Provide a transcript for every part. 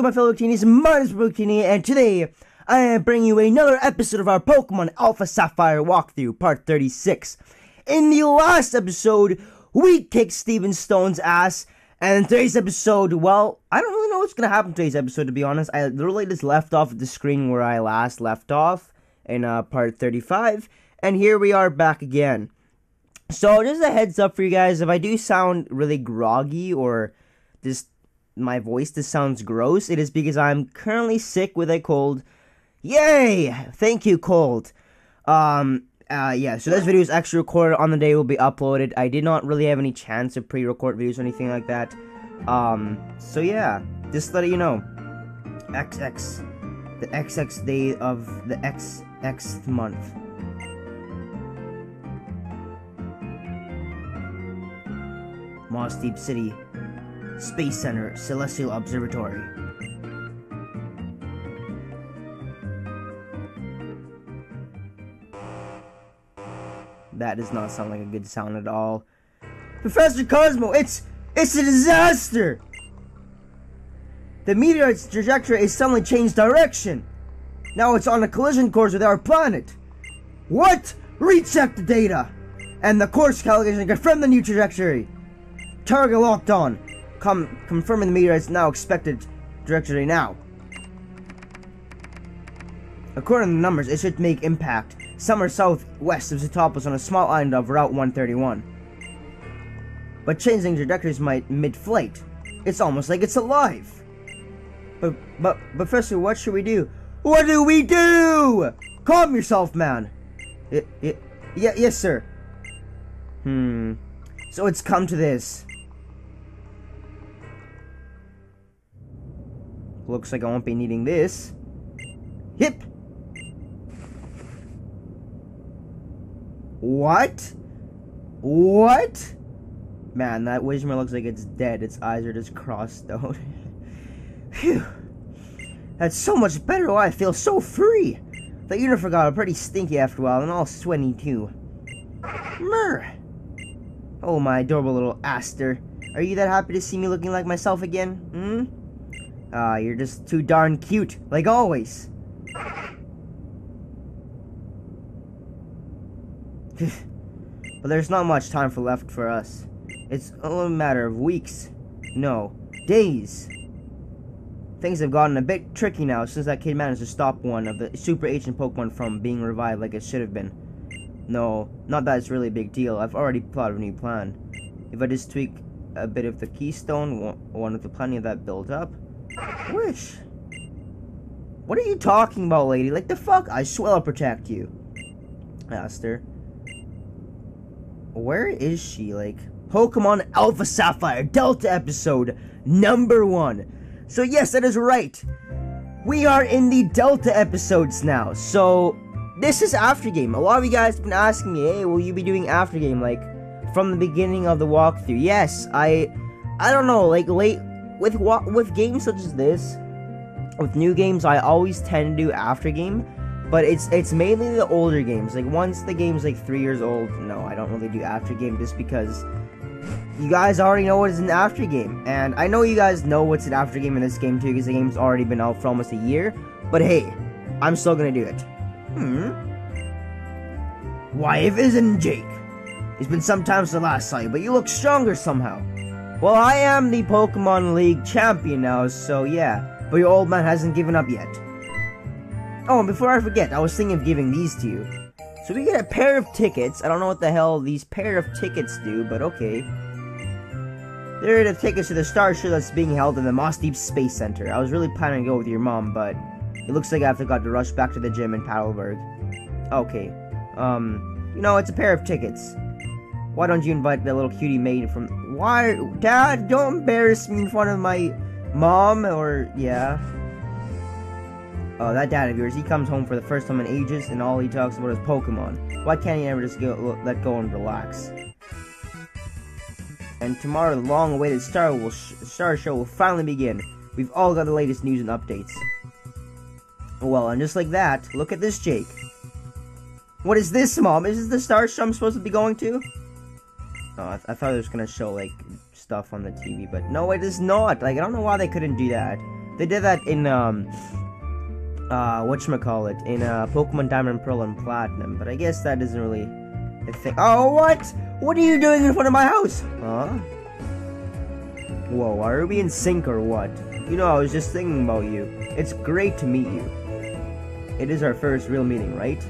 good, my fellow teenies? My name is ProtoChuie, and today I am bringing you another episode of our Pokemon Alpha Sapphire walkthrough, part 36. In the last episode, we kicked Steven Stone's ass, and in today's episode, well, I don't really know what's going to happen in today's episode, to be honest. I literally just left off at the screen where I last left off in part 35, and here we are back again. So, just a heads up for you guys, if I do sound really groggy or just my voice just sounds gross, it is because I'm currently sick with a cold. Yay! Thank you, cold. Yeah, so this video is actually recorded on the day it will be uploaded. I did not really have any chance to pre-record videos or anything like that. So yeah, just to let you know. XX. The XX day of the XX month. Moss Deep City. Space Center, Celestial Observatory. That does not sound like a good sound at all. Professor Cosmo, it's a disaster! The meteorite's trajectory has suddenly changed direction. Now it's on a collision course with our planet. What? Recheck the data! And the course calculation confirm the new trajectory. Target locked on. Confirming the meteorite's now expected trajectory now. According to the numbers, it should make impact somewhere southwest of Zetopos on a small island of Route 131. But changing trajectories might mid-flight. It's almost like it's alive. But Professor, what should we do? What do we do? Calm yourself, man. Yes, sir. So it's come to this. Looks like I won't be needing this. Hip! What? What? Man, that Wishmer looks like it's dead. Its eyes are just crossed out. Phew. That's so much better. Oh, I feel so free. The uniform got pretty stinky after a while, and all sweaty too. Murr. Oh, my adorable little Aster. Are you that happy to see me looking like myself again? You're just too darn cute, like always. But there's not much time left for us. It's only a matter of weeks. No, days. Things have gotten a bit tricky now since that kid managed to stop one of the super ancient Pokemon from being revived like it should have been. No, not that it's really a big deal. I've already plotted a new plan. If I just tweak a bit of the keystone, one with the plenty of that built up. Wish. What are you talking about, lady? Like the fuck? I swear I'll protect you. Aster. Where is she? Like, Pokemon Alpha Sapphire Delta episode number 1. So yes, that is right. We are in the Delta episodes now. So this is after game. A lot of you guys have been asking me, hey, will you be doing after game, like from the beginning of the walkthrough? Yes, I don't know, like late with games such as this, with new games, I always tend to do after game. But it's mainly the older games. Like, once the game's like 3 years old, no, I don't really do after game just because you guys already know what is an after game. And I know you guys know what's an after game in this game too, because the game's already been out for almost a year. But hey, I'm still gonna do it. Why, if isn't Jake? It's been some time since I last saw you, but you look stronger somehow. Well, I am the Pokemon League champion now, so yeah. But your old man hasn't given up yet. Oh, and before I forget, I was thinking of giving these to you. So we get a pair of tickets. I don't know what the hell these pair of tickets do, but okay. They're the tickets to the Star Show that's being held in the Moss Deep Space Center. I was really planning to go with your mom, but it looks like I got to rush back to the gym in Paddleburg. Okay. You know, it's a pair of tickets. Why don't you invite the little cutie maid from... Why? Dad, don't embarrass me in front of my mom, or... yeah. Oh, that dad of yours, he comes home for the first time in ages, and all he talks about is Pokemon. Why can't he ever just let go and relax? And tomorrow, the long-awaited Star Show will finally begin. We've all got the latest news and updates. Well, and just like that, look at this, Jake. What is this, Mom? Is this the Star Show I'm supposed to be going to? Oh, I thought it was gonna show, like, stuff on the TV, but no, it is not. Like, I don't know why they couldn't do that. They did that in, whatchamacallit, in, Pokemon Diamond, Pearl, and Platinum, but I guess that isn't really a thing. Oh, what? What are you doing in front of my house? Huh? Whoa, are we in sync or what? You know, I was just thinking about you. It's great to meet you. It is our first real meeting, right?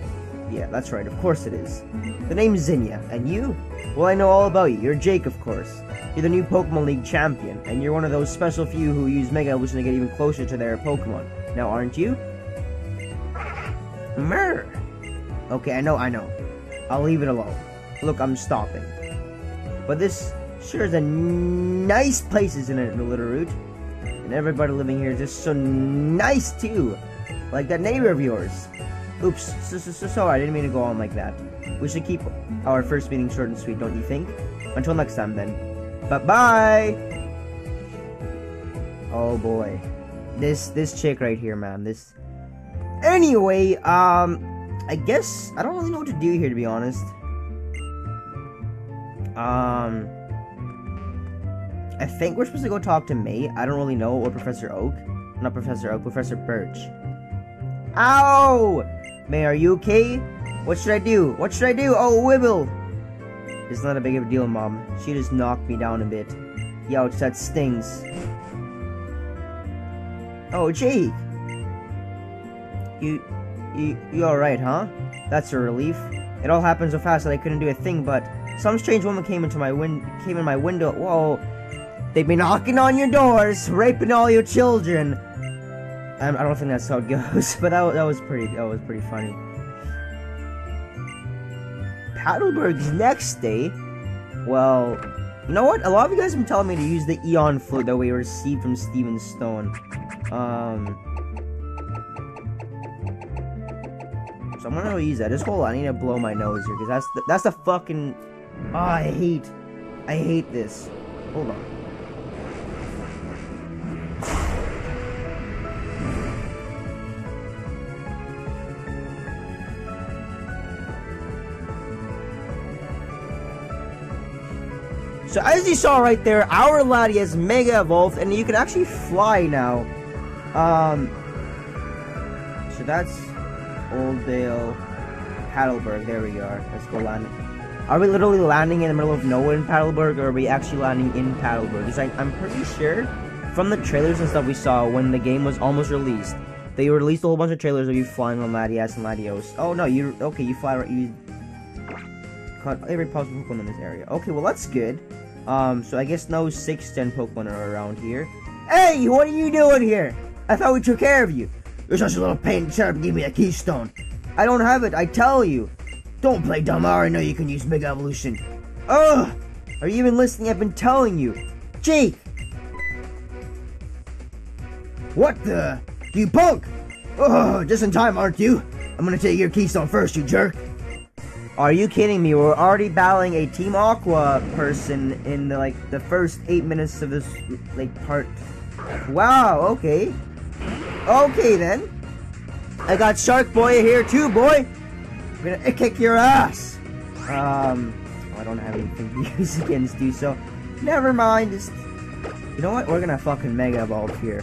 Yeah, that's right, of course it is. The name's Zinnia, and you? Well, I know all about you. You're Jake, of course. You're the new Pokemon League champion, and you're one of those special few who use Mega Evolution to get even closer to their Pokemon. Now, aren't you? Mer. Okay, I know. I'll leave it alone. Look, I'm stopping. But this sure is a nice place, isn't it, Little Root? And everybody living here is just so nice, too. Like that neighbor of yours. Oops, sorry, I didn't mean to go on like that. We should keep our first meeting short and sweet, don't you think? Until next time, then. Bye-bye! Oh, boy. This chick right here, man. This... Anyway, I guess... I don't really know what to do here, to be honest. I think we're supposed to go talk to May. I don't really know. Or Professor Oak. Not Professor Oak, Professor Birch. Ow! May, are you okay? What should I do? What should I do? Oh, Wibble! It's not a big of a deal, Mom. She just knocked me down a bit. Youch, that stings. Oh, Jake! You alright, huh? That's a relief. It all happened so fast that I couldn't do a thing, but some strange woman came in my window. Whoa! They've been knocking on your doors, raping all your children. I don't think that's how it goes, but that was pretty funny. Paddleberg's next day. Well, you know what? A lot of you guys have been telling me to use the Eon Flute that we received from Steven Stone. So I'm gonna use that. Just hold on, I need to blow my nose here, because that's the fucking... Oh, I hate this. Hold on. So as you saw right there, our laddie has Mega Evolved, and you can actually fly now. So that's Oldale, Paddleberg. There we are. Let's go land. Are we literally landing in the middle of nowhere in Paddleberg, or are we actually landing in Paddleberg? Because I'm pretty sure from the trailers and stuff we saw when the game was almost released, they released a whole bunch of trailers of you flying on Latias and Latios. Oh no, you fly right. You caught every possible Pokemon in this area. Okay, well that's good. So I guess no 6 Gen Pokemon are around here. Hey, what are you doing here? I thought we took care of you. You're such a little pain. Shut up and give me a keystone. I don't have it, I tell you. Don't play dumb. I already know you can use Mega Evolution. Ugh! Are you even listening? I've been telling you. Jake! What the? You punk! Oh, just in time, aren't you? I'm gonna take your keystone first, you jerk. Are you kidding me? We're already battling a Team Aqua person in the first 8 minutes of this part. Wow, okay. Okay then. I got Shark Boy here too, boy. I'm gonna kick your ass. I don't have anything to use against you, so never mind. Just, you know what? We're gonna fucking Mega Evolve here.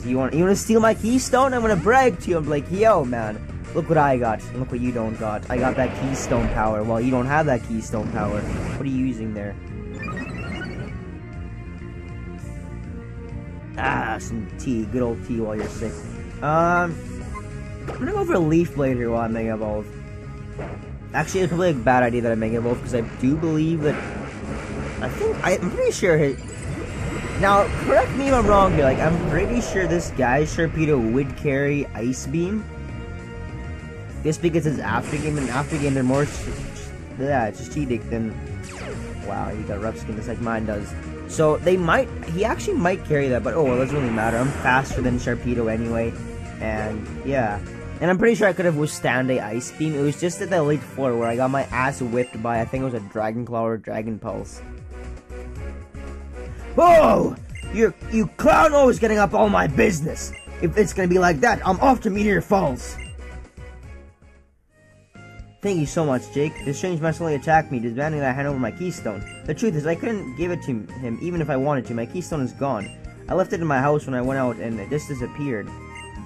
You wanna steal my keystone? I'm gonna brag to you. I'm like, yo, man. Look what I got, and look what you don't got. I got that keystone power. Well, you don't have that keystone power. What are you using there? Ah, some tea. Good old tea while you're sick. I'm gonna go for a Leaf Blade here while I Mega Evolve. Actually, it's probably a bad idea that I Mega Evolve, because I do believe that... I'm pretty sure now, correct me if I'm wrong here, I'm pretty sure this guy's Sharpedo would carry Ice Beam. Just because it's after game, and after game they're more strategic than... Wow, you got rough skin just like mine does. So he actually might carry that, but oh well, it doesn't really matter. I'm faster than Sharpedo anyway, and yeah. And I'm pretty sure I could have withstand a Ice Beam. It was just at the Elite Four where I got my ass whipped by, I think it was a Dragon Claw or Dragon Pulse. Whoa! You clown always getting up all my business. If it's gonna be like that, I'm off to Meteor Falls. Thank you so much, Jake. This strange man suddenly attacked me, demanding that I hand over my keystone. The truth is, I couldn't give it to him even if I wanted to. My keystone is gone. I left it in my house when I went out and it just disappeared.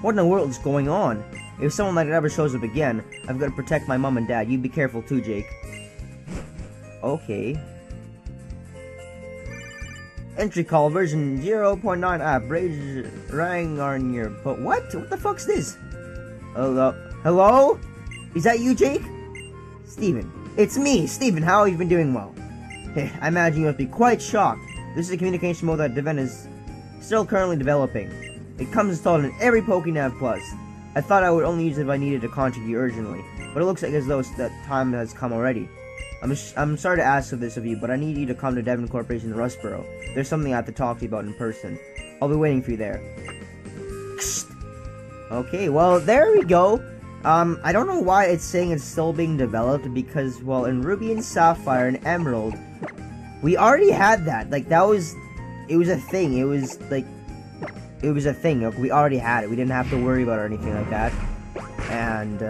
What in the world is going on? If someone like it ever shows up again, I've got to protect my mom and dad. You be careful too, Jake. Okay. Entry call version 0.9 app. Rang on your... But what? What the fuck's this? Hello? Hello? Is that you, Jake? Steven. It's me, Steven. How have you been doing? Well? I imagine you must be quite shocked. This is a communication mode that Devon is still currently developing. It comes installed in every PokéNav Plus. I thought I would only use it if I needed to contact you urgently, but it looks like as though that time has come already. I'm sorry to ask this of you, but I need you to come to Devon Corporation in Rustboro. There's something I have to talk to you about in person. I'll be waiting for you there. Okay, well, there we go. I don't know why it's saying it's still being developed, because, well, in Ruby and Sapphire and Emerald, we already had that. Like, it was a thing. It was a thing. Like, we already had it. We didn't have to worry about it or anything like that. And,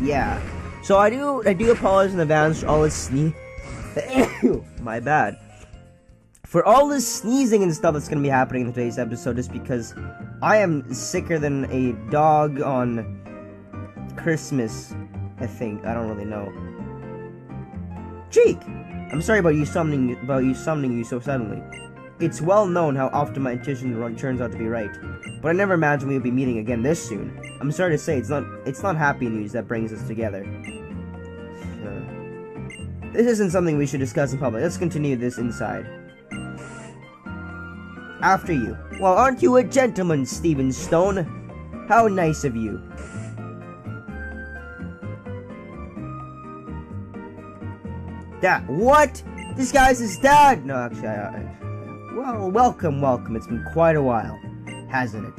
yeah. So I do apologize in advance for all this my bad. For all this sneezing and stuff that's gonna be happening in today's episode, just because I am sicker than a dog on Christmas, I think. I don't really know. Jake! I'm sorry about you summoning you so suddenly. It's well known how often my intuition turns out to be right, but I never imagined we would be meeting again this soon. I'm sorry to say, it's not happy news that brings us together. This isn't something we should discuss in public. Let's continue this inside. After you. Well, aren't you a gentleman, Steven Stone? How nice of you. Dad, what? This guy's his dad! No, actually, well, welcome. It's been quite a while, hasn't it?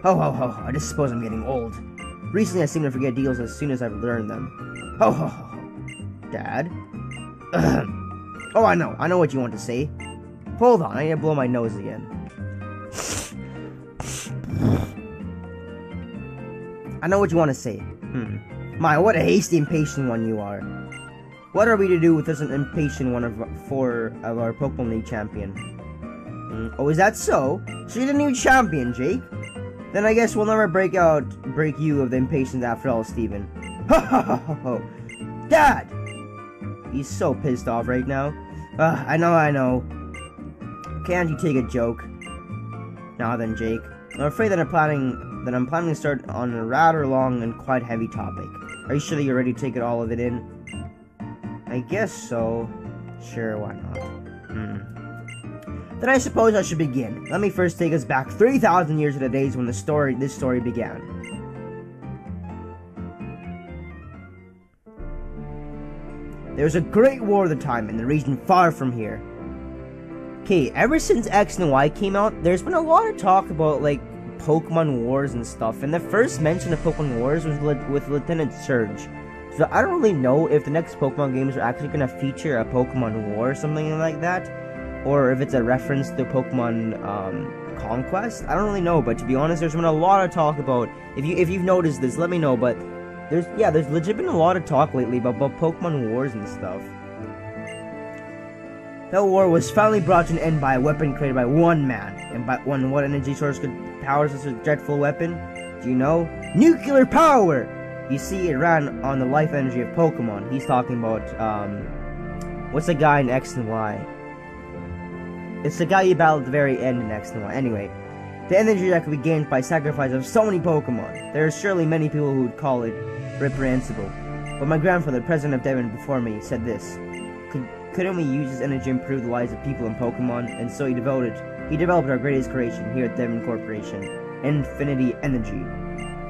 Ho, ho, ho. I just suppose I'm getting old. Recently, I seem to forget deals as soon as I've learned them. Ho, ho, ho, ho. Dad? Oh, I know what you want to say. Hold on, I need to blow my nose again. I know what you want to say. My, what a hasty, impatient one you are. What are we to do with this impatient one of our Pokemon League champion? Oh, is that so? So you're the new champion, Jake? Then I guess we'll never break you of the impatience after all, Steven. Ho ho ho ho ho! Dad! He's so pissed off right now. I know. Can't you take a joke? Now then, Jake. I'm afraid that I'm planning to start on a rather long and quite heavy topic. Are you sure that you're ready to take all of it in? I guess so. Sure, why not? Then I suppose I should begin. Let me first take us back 3,000 years to the days when this story began. There was a great war at the time in the region far from here. Okay, ever since X and Y came out, there's been a lot of talk about, like, Pokemon Wars and stuff, and the first mention of Pokemon Wars was with Lieutenant Surge. So I don't really know if the next Pokemon games are actually going to feature a Pokemon War or something like that, or if it's a reference to Pokemon Conquest. I don't really know, but to be honest, there's been a lot of talk about, if you've noticed this, let me know, but there's legit been a lot of talk lately about Pokemon Wars and stuff. That war was finally brought to an end by a weapon created by one man. And by what energy source could power such a dreadful weapon? Do you know? Nuclear power! You see, it ran on the life energy of Pokemon. He's talking about, what's the guy in X and Y? It's the guy you battled at the very end in X and Y. Anyway, the energy that could be gained by sacrifice of so many Pokemon. There are surely many people who would call it reprehensible. But my grandfather, president of Devon before me, said this. Couldn't we use this energy to improve the lives of people in Pokemon? And so he developed our greatest creation here at Devon Corporation, Infinity Energy.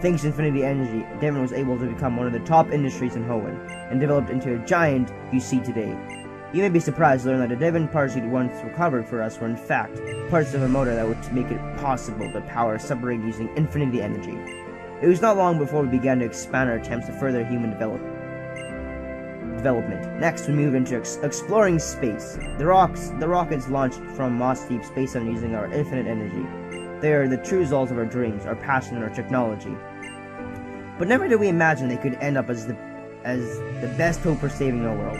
Thanks to Infinity Energy, Devon was able to become one of the top industries in Hoenn, and developed into a giant you see today. You may be surprised to learn that the Devon parts we once recovered for us were in fact parts of a motor that would make it possible to power a submarine using Infinity Energy. It was not long before we began to expand our attempts to further human development. Next, we move into exploring space. The rockets launched from Moss Deep Space Sun using our infinite energy. They are the true results of our dreams, our passion, and our technology. But never did we imagine they could end up as the best hope for saving our world.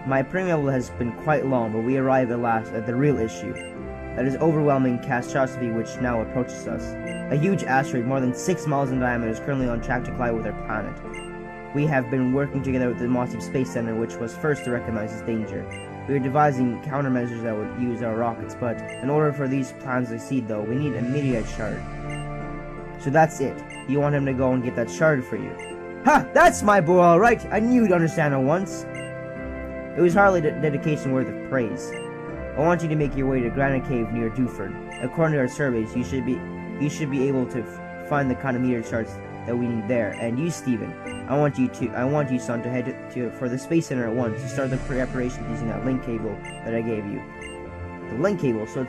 My preamble has been quite long, but we arrive at last at the real issue. that is overwhelming catastrophe which now approaches us. A huge asteroid more than 6 miles in diameter is currently on track to collide with our planet. We have been working together with the Mossy Space Center, which was first to recognize this danger. We are devising countermeasures that would use our rockets, but in order for these plans to succeed though, we need a meteorite shard. So that's it. You want him to go and get that shard for you. Ha! That's my boy, alright! I knew you'd understand it once. It was hardly dedication worth of praise. I want you to make your way to Granite Cave near Dewford. According to our surveys, you should be able to find the kind of meteorite shards that we need there. And you, Steven, I want you, son, to head for the Space Center at once to start the preparations using that link cable that I gave you. The link cable, so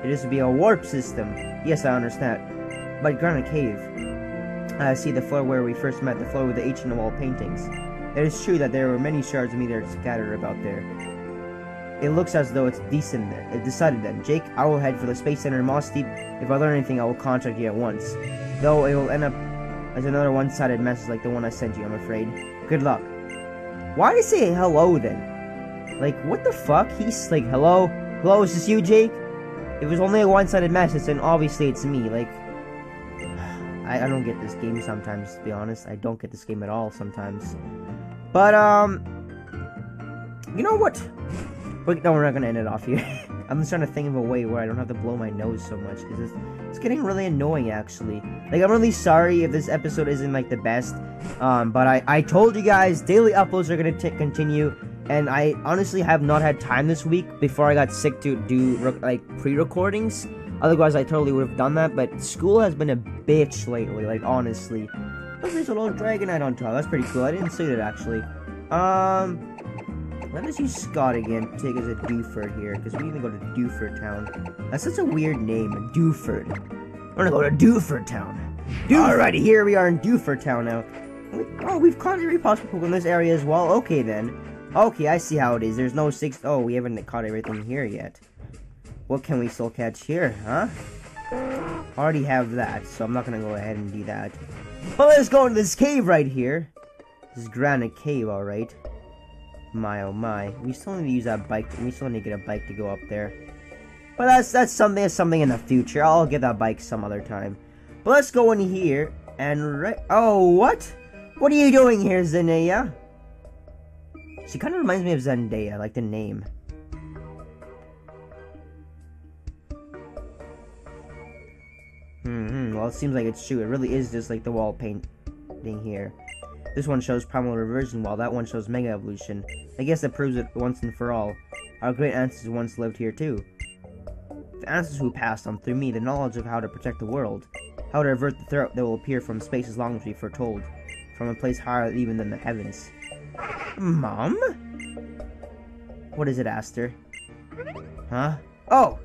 it is to be a warp system. Yes, I understand. But Granite Cave, I see the floor where we first met, the floor with the ancient wall paintings. It is true that there were many shards of meteorites scattered about there. It looks as though it's decent there. It decided then. Jake, I will head for the Space Center in Moss Deep. If I learn anything, I will contact you at once. Though it will end up as another one-sided message like the one I sent you, I'm afraid. Good luck. Why did he say hello then? Like, what the fuck? He's like, hello? Hello, is this you, Jake? It was only a one-sided message, and obviously it's me. Like, I don't get this game sometimes, to be honest. I don't get this game at all sometimes. But, you know what? No, we're not gonna end it off here. I'm just trying to think of a way where I don't have to blow my nose so much, because it's getting really annoying, actually. Like, I'm really sorry if this episode isn't, like, the best, but I told you guys, daily uploads are gonna continue, and I honestly have not had time this week before I got sick to do, like, pre-recordings. Otherwise, I totally would have done that, but school has been a bitch lately, like, honestly. Look, there's a little dragonite on top. That's pretty cool. I didn't see that, actually. Let us use Scott again to take us to Dewford here, because we need to go to Dewford Town. That's such a weird name, Dewford. We're gonna go to Dewford Town. Alrighty, here we are in Dewford Town now. Oh, we've caught every possible Pokemon in this area as well. Okay, then. Okay, I see how it is. There's no Oh, we haven't caught everything here yet. What can we still catch here, huh? Already have that, so I'm not gonna go ahead and do that. But let's go into this cave right here. This is Granite Cave, alright. My oh my. We still need to use that bike. We still need to get a bike to go up there. But that's something in the future. I'll get that bike some other time. But let's go in here and oh, what? What are you doing here, Zinnia? She kind of reminds me of Zendaya, like the name. Well, it seems like it's true. It really is just like the wall painting here. This one shows primal reversion, while that one shows mega evolution. I guess that proves it once and for all. Our great ancestors once lived here too. The ancestors who passed on through me the knowledge of how to protect the world, how to avert the threat that will appear from space as long as we foretold, from a place higher even than the heavens. Mom? What is it, Aster? Huh? Oh!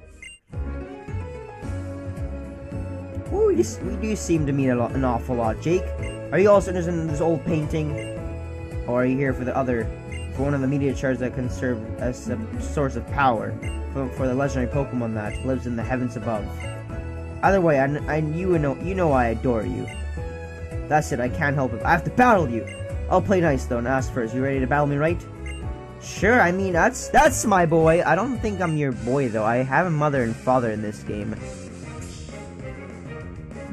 Ooh, we do seem to mean an awful lot, Jake. Are you also interested in this old painting? Or are you here for one of the meteorite shards that can serve as a source of power for the legendary Pokemon that lives in the heavens above? Either way, you know I adore you. That's it, I can't help it. I have to battle you! I'll play nice though and ask first. You ready to battle me, right? Sure, I mean, that's my boy. I don't think I'm your boy though. I have a mother and father in this game.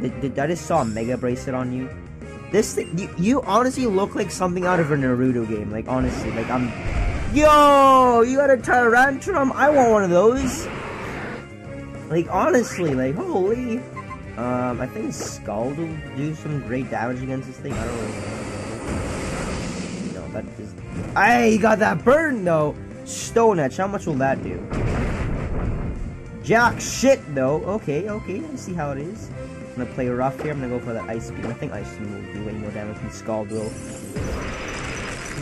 I just saw a Mega Bracelet on you. This thing, you honestly look like something out of a Naruto game. Like, honestly, like, yo, you got a Tyrantrum? I want one of those. Like, honestly, like, holy. I think Scald will do some great damage against this thing. I don't really know. No, that is... Hey, you got that burn, though. Stone Edge, how much will that do? Jack shit, though. Okay, I see how it is. I'm gonna play rough here. I'm gonna go for the Ice Beam. I think Ice Beam will do way more damage than Scald will.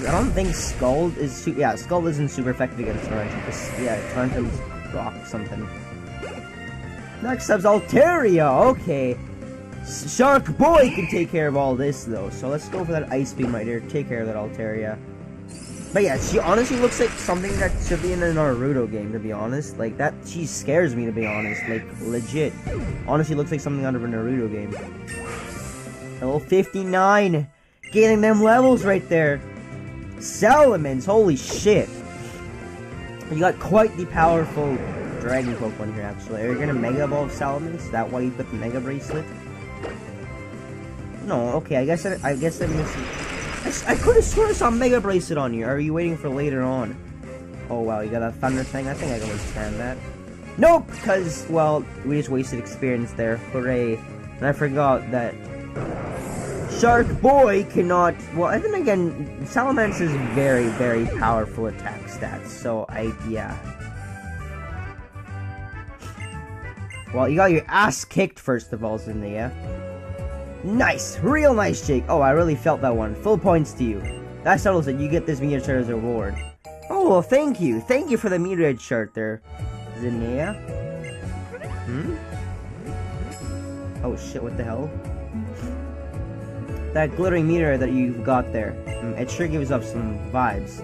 I don't think Scald is Scald isn't super effective against Tyrantrum. Yeah, Tyrantrum's rock something. Next up's Altaria. Okay, Shark Boy can take care of all this though. So let's go for that Ice Beam right here. Take care of that Altaria. But yeah, she honestly looks like something that should be in a Naruto game, to be honest. Like, that, she scares me, to be honest. Like, legit. Honestly looks like something out of a Naruto game. Level 59! Gaining them levels right there! Salamence, holy shit! You got quite the powerful dragon Pokemon here, actually. Are you gonna Mega Evolve Salamence? Is that why you put the Mega Bracelet? No, okay, I guess I'm missing... I could have sworn I saw Mega Bracelet on you. Or are you waiting for later on? Oh, wow, you got that Thunder thing? I think I can withstand that. Nope! Because, well, we just wasted experience there. Hooray. And I forgot that... Shark Boy cannot... Well, and then again, Salamence is very, very powerful attack stats. So, yeah. Well, you got your ass kicked, first of all, Zinnia. Nice! Real nice, Jake! Oh, I really felt that one. Full points to you. That settles it. You get this Meteorite as a reward. Oh, well, thank you. Thank you for the Meteorite shirt there, Zinnia. Oh, shit, what the hell? That glittering meteorite that you've got there, it sure gives up some vibes.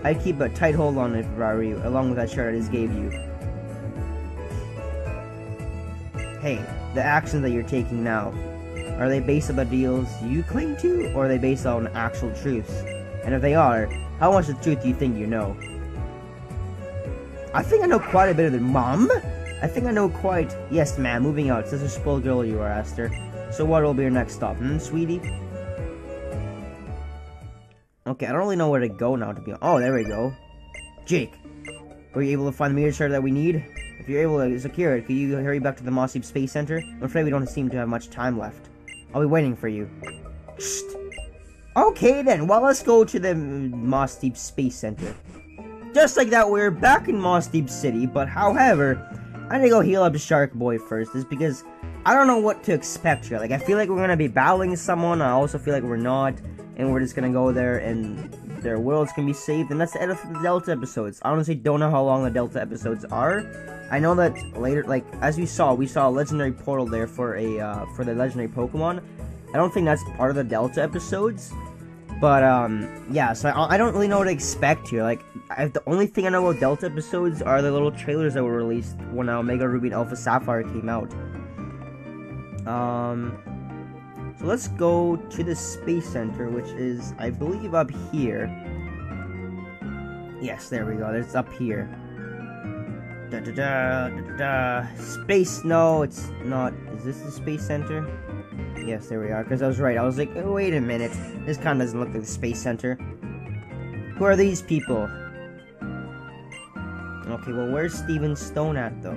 I'd keep a tight hold on it if I were you, along with that shirt I just gave you. Hey, the actions that you're taking now, are they based on the deals you cling to, or are they based on actual truths? And if they are, how much of the truth do you think you know? I think I know quite a bit of it, Mom! I think I know quite... Yes, ma'am, moving out. Such a spoiled girl you are, Esther. So what will be your next stop, sweetie? Okay, I don't really know where to go now, to be honest. Oh, there we go. Jake, were you able to find the meteor shard that we need? If you're able to secure it, could you hurry back to the Moss Deep Space Center? I'm afraid we don't seem to have much time left. I'll be waiting for you. Shh. Okay then, well let's go to the Moss Deep Space Center. Just like that, we're back in Moss Deep City, but however, I need to go heal up Shark Boy first, just because I don't know what to expect here. Like, I feel like we're gonna be battling someone, I also feel like we're not, and we're just gonna go there and their worlds can be saved, and that's the end of the Delta episodes. I honestly don't know how long the Delta episodes are. I know that later, like, as we saw a legendary portal there for the legendary Pokemon. I don't think that's part of the Delta episodes. But, yeah, so I don't really know what to expect here. Like, the only thing I know about Delta episodes are the little trailers that were released when Omega Ruby and Alpha Sapphire came out. So let's go to the Space Center, which is, I believe, up here. Yes, there we go. It's up here. Space, no, it's not. Is this the Space Center? Yes, there we are, because I was right. I was like, oh, wait a minute. This kind of doesn't look like the Space Center. Who are these people? Okay, well, where's Steven Stone at, though?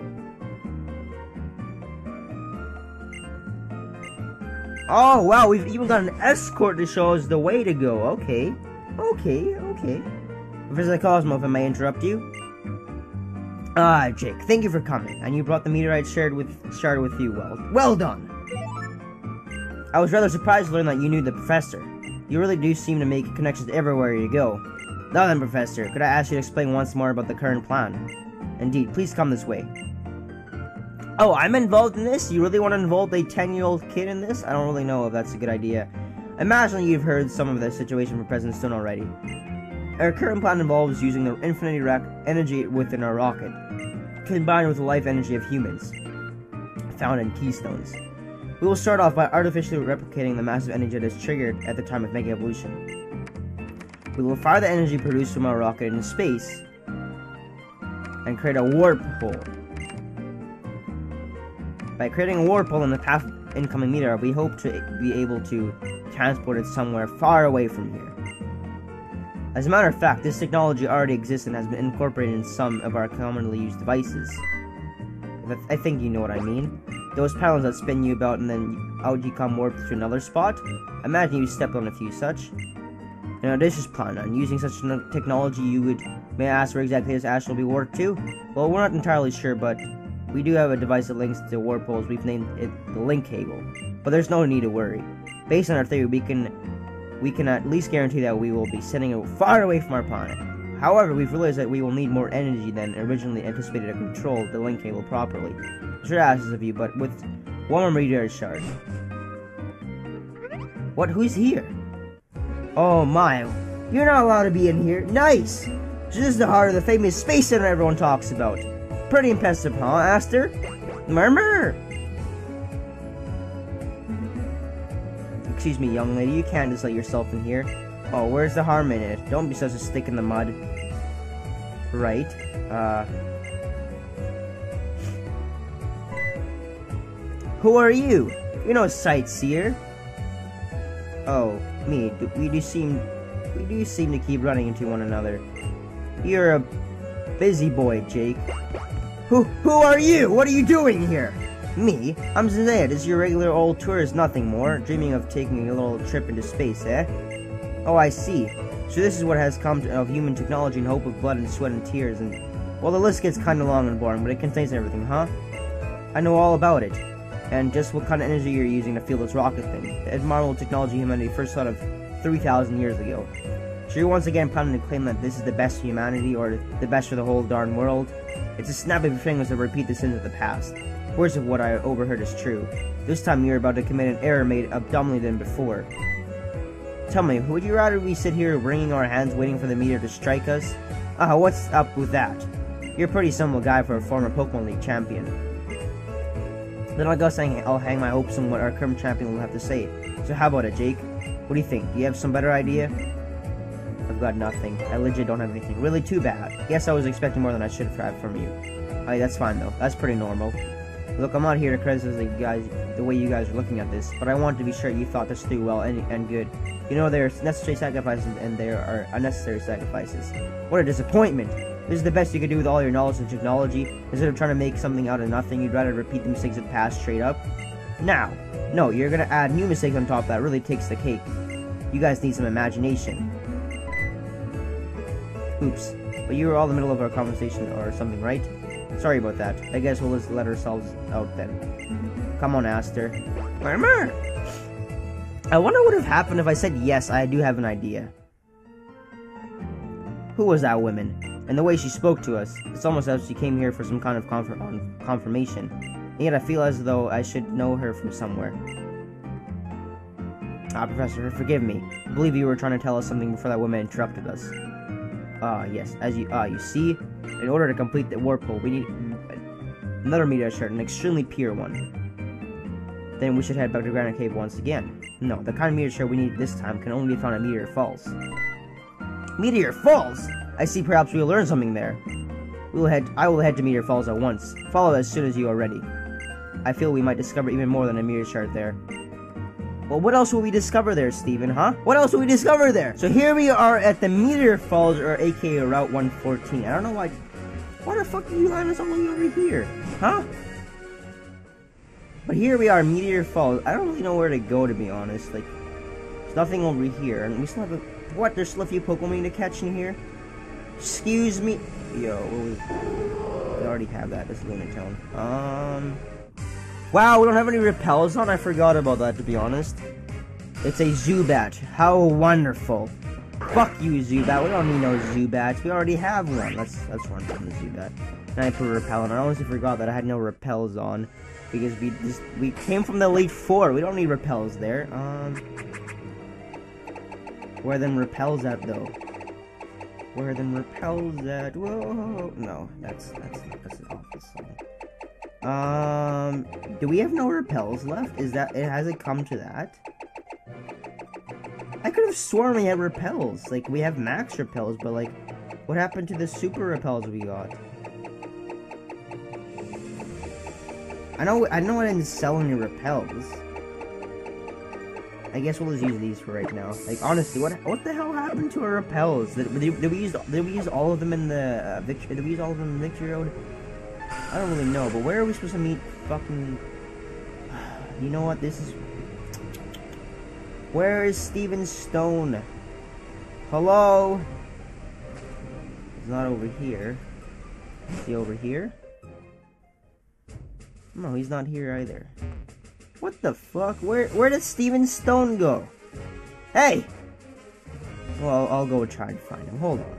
Oh, wow, we've even got an escort to show us the way to go. Okay. Okay. Professor Cosmo, if I may interrupt you. Jake, thank you for coming. And you brought the meteorite shard with you. Well done. I was rather surprised to learn that you knew the professor. You really do seem to make connections everywhere you go. Now then, Professor, could I ask you to explain once more about the current plan? Indeed, please come this way. Oh, I'm involved in this? You really want to involve a 10-year-old kid in this? I don't really know if that's a good idea. Imagine you've heard some of the situation from President Stone already. Our current plan involves using the infinity energy within our rocket, combined with the life energy of humans, found in keystones. We will start off by artificially replicating the massive energy that is triggered at the time of Mega Evolution. We will fire the energy produced from our rocket into space, and create a warp hole. By creating a warp hole in the path of incoming meteor, we hope to be able to transport it somewhere far away from here. As a matter of fact, this technology already exists and has been incorporated in some of our commonly used devices. I think you know what I mean. Those panels that spin you about and then out you come warped to another spot. Imagine you stepped on a few such. An audacious plan on using such technology may I ask where exactly this ash will be warped to? Well, we're not entirely sure, but we do have a device that links to warp holes. We've named it the link cable. But there's no need to worry. Based on our theory, we can at least guarantee that we will be sending it far away from our planet. However, we've realized that we will need more energy than originally anticipated to control the link cable properly. Sure asses of you, but with one more meteorite shard. What? Who's here? Oh my, you're not allowed to be in here. Nice! So this is the heart of the famous space center everyone talks about. Pretty impressive, huh, Aster? Murmur! Excuse me, young lady, you can't just let yourself in here. Oh, where's the harm in it? Don't be such a stick in the mud. Right. Who are you? You're no sightseer. Oh, me. We do seem to keep running into one another. You're a busy boy, Jake. Who are you? What are you doing here? Me? I'm Zinnia. This is your regular old tourist, nothing more. Dreaming of taking a little trip into space, eh? Oh, I see. So this is what has come of human technology in hope of blood and sweat and tears, and... Well, the list gets kinda long and boring, but it contains everything, huh? I know all about it. And just what kind of energy you're using to fuel this rocket thing. The admirable technology humanity first thought of 3,000 years ago. So you're once again planning to claim that this is the best for humanity, or the best for the whole darn world? It's a snap of your fingers to repeat the sins of the past. Worst of what I overheard is true. This time you're about to commit an error made up dumbly than before. Tell me, would you rather we sit here wringing our hands waiting for the meteor to strike us? What's up with that? You're a pretty simple guy for a former Pokémon League champion. Then I guess I'll hang my hopes on what our current champion will have to say. So how about it, Jake? What do you think? Do you have some better idea? I've got nothing. I legit don't have anything. Really too bad. Guess I was expecting more than I should have from you. Alright, that's fine though. That's pretty normal. Look, I'm not here to criticize the way you guys are looking at this, but I want to be sure you thought this through well and good. You know, there are necessary sacrifices and there are unnecessary sacrifices. What a disappointment! This is the best you could do with all your knowledge and technology. Instead of trying to make something out of nothing, you'd rather repeat the mistakes of the past straight up. Now, no, you're gonna add new mistakes on top that really takes the cake. You guys need some imagination. Oops. But you were all in the middle of our conversation or something, right? Sorry about that. I guess we'll just let ourselves out then. Come on, Aster. Murmur! I wonder what would have happened if I said yes, I do have an idea. Who was that woman? And the way she spoke to us, it's almost as if she came here for some kind of confirmation. And yet I feel as though I should know her from somewhere. Professor, forgive me. I believe you were trying to tell us something before that woman interrupted us. Yes. As you see, in order to complete the warp hole, we need another meteorite shard, an extremely pure one. Then we should head back to Granite Cave once again. No, the kind of meteor shard we need this time can only be found at Meteor Falls. Meteor Falls? I see perhaps we will learn something there. I will head to Meteor Falls at once. Follow as soon as you are ready. I feel we might discover even more than a meteor shard there. Well, what else will we discover there, Steven, huh? What else will we discover there? So here we are at the Meteor Falls, or aka Route 114. I don't know why the fuck did you land us all the way over here? Huh? But here we are, Meteor Falls. I don't really know where to go, to be honest. Like, there's nothing over here. And we still have a... What? There's still a few Pokemon to catch in here? Excuse me? Yo, we already have that. This Lunar Tone. Wow, we don't have any repels on? I forgot about that, to be honest. It's a Zubat. How wonderful. Fuck you, Zubat. We don't need no Zubats. We already have one. Let's run from the Zubat. And I put a repel on. I honestly forgot that I had no repels on. Because we came from the Elite Four. We don't need repels there. Where are them repels at, though? Where are them repels at? Whoa. No, that's an awful song. Do we have no repels left? Has it come to that? I could have sworn we had repels. Like, we have max repels, but like, what happened to the super repels we got? I know I didn't sell any repels. I guess we'll just use these for right now. Like, honestly, what the hell happened to our repels? Did we use all of them in the Victory Road? I don't really know, but where are we supposed to meet fucking... You know what, this is... Where is Steven Stone? Hello? He's not over here. Is he over here? No, he's not here either. What the fuck? Where did Steven Stone go? Hey! Well, I'll go try and find him. Hold on.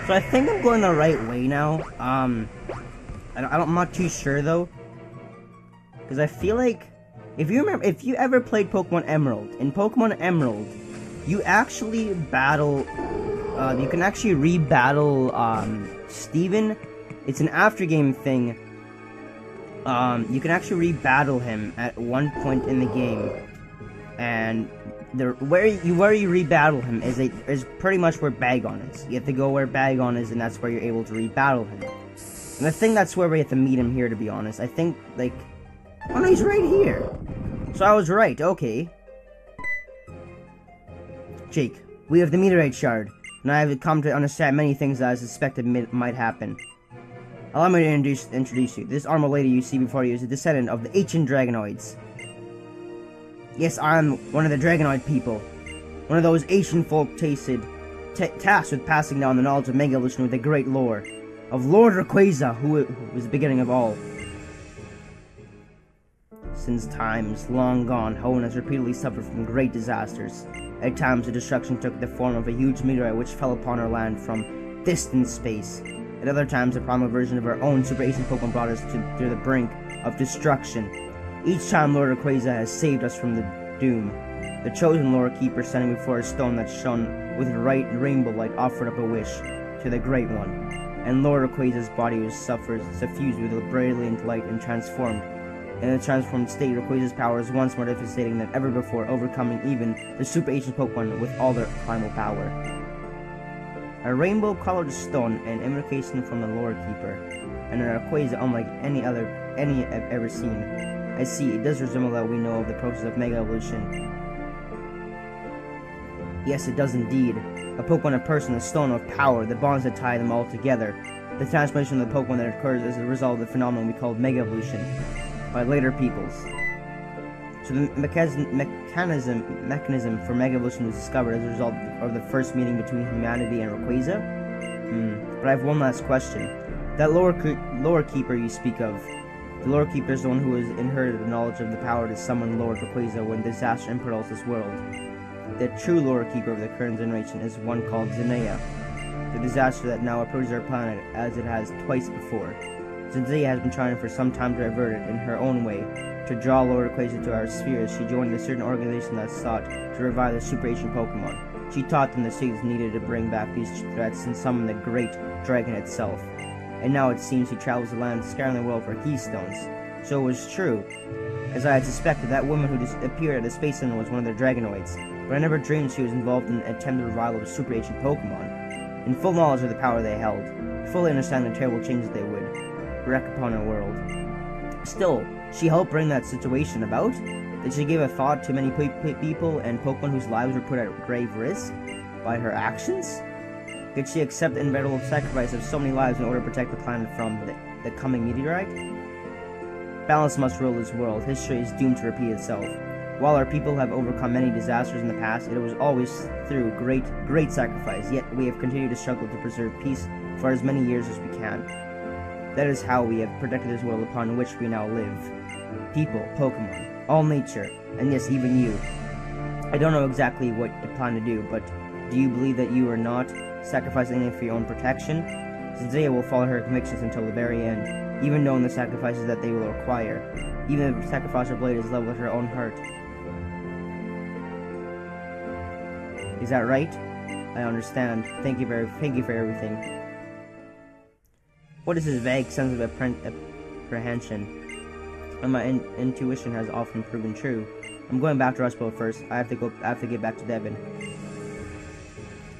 So I think I'm going the right way now. I'm not too sure though, because I feel like if you ever played Pokemon Emerald, in Pokemon Emerald, you actually battle you can actually re-battle, Steven. It's an after-game thing. You can actually re-battle him at one point in the game. And where you re-battle him is pretty much where Bagon is. You have to go where Bagon is, and that's where you're able to re-battle him. And I think that's where we have to meet him here, to be honest. I think, like... Oh, no, he's right here! So I was right, okay. Jake, we have the Meteorite Shard, and I have come to understand many things that I suspected might happen. Allow me to introduce you. This armor lady you see before you is a descendant of the ancient dragonoids. Yes, I'm one of the dragonoid people. One of those ancient folk tasked with passing down the knowledge of Mega Evolution with the great lore of Lord Rayquaza, who was the beginning of all. Since times long gone, Hoenn has repeatedly suffered from great disasters. At times, the destruction took the form of a huge meteorite which fell upon our land from distant space. At other times, a primal version of our own Super Ancient Pokemon brought us to the brink of destruction. Each time, Lord Rayquaza has saved us from the doom. The chosen lorekeeper standing before a stone that shone with rainbow light offered up a wish to the Great One. And Lord Rayquaza's body was suffused with a brilliant light and transformed. In a transformed state, Rayquaza's power is once more devastating than ever before, overcoming even the Super Ancient Pokemon with all their primal power. A rainbow-colored stone, an invocation from the lorekeeper, and a Rayquaza unlike any I've ever seen. I see, it does resemble that we know of the process of Mega Evolution. Yes, it does indeed. A Pokemon, a person, a stone of power, the bonds that tie them all together. The transformation of the Pokemon that occurs as a result of the phenomenon we call Mega Evolution by later peoples. So the mechanism for Mega Evolution was discovered as a result of the first meeting between humanity and Rayquaza? But I have one last question. That lorekeeper you speak of, the lorekeeper is the one who has inherited the knowledge of the power to summon Lord Rayquaza when disaster imperiles this world. The true lorekeeper of the current generation is one called Zinnia, the disaster that now approaches our planet as it has twice before. Zinnia has been trying for some time to avert it in her own way. To draw Lord Rayquaza to our spheres, she joined a certain organization that sought to revive the Super Ancient Pokemon. She taught them the secrets needed to bring back these threats and summon the great dragon itself. And now it seems he travels the land scouring the world for keystones. So it was true. As I had suspected, that woman who appeared at the Space Center was one of the dragonoids, but I never dreamed she was involved in an attempted revival of Super Ancient Pokemon. In full knowledge of the power they held, fully understanding the terrible changes they would wreak upon our world. Still, she helped bring that situation about? Did she give a thought to many people and Pokemon whose lives were put at grave risk by her actions? Did she accept the inevitable sacrifice of so many lives in order to protect the planet from the coming meteorite? Balance must rule this world. History is doomed to repeat itself. While our people have overcome many disasters in the past, it was always through great sacrifice, yet we have continued to struggle to preserve peace for as many years as we can. That is how we have protected this world upon which we now live. People, Pokemon, all nature, and yes, even you. I don't know exactly what you plan to do, but do you believe that you are not sacrificing anything for your own protection? Zinnia will follow her convictions until the very end, even knowing the sacrifices that they will require. Even if the sacrifice of blade is level with her own heart. Is that right? I understand. Thank you for everything. What is this vague sense of apprehension? And my intuition has often proven true. I'm going back to Rustboro first. I have to get back to Devon.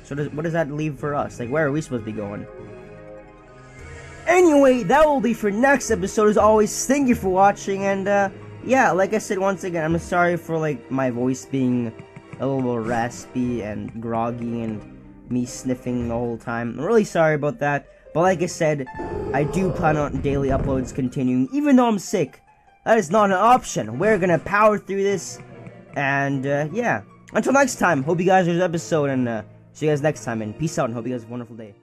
So what does that leave for us? Like, where are we supposed to be going? Anyway, that will be for next episode. As always, thank you for watching, and yeah, like I said once again, I'm sorry for like my voice being a little raspy and groggy and me sniffing the whole time. I'm really sorry about that. But like I said, I do plan on daily uploads continuing, even though I'm sick. That is not an option. We're gonna power through this. And, yeah. Until next time, hope you guys enjoyed this episode, and see you guys next time, and peace out, and hope you guys have a wonderful day.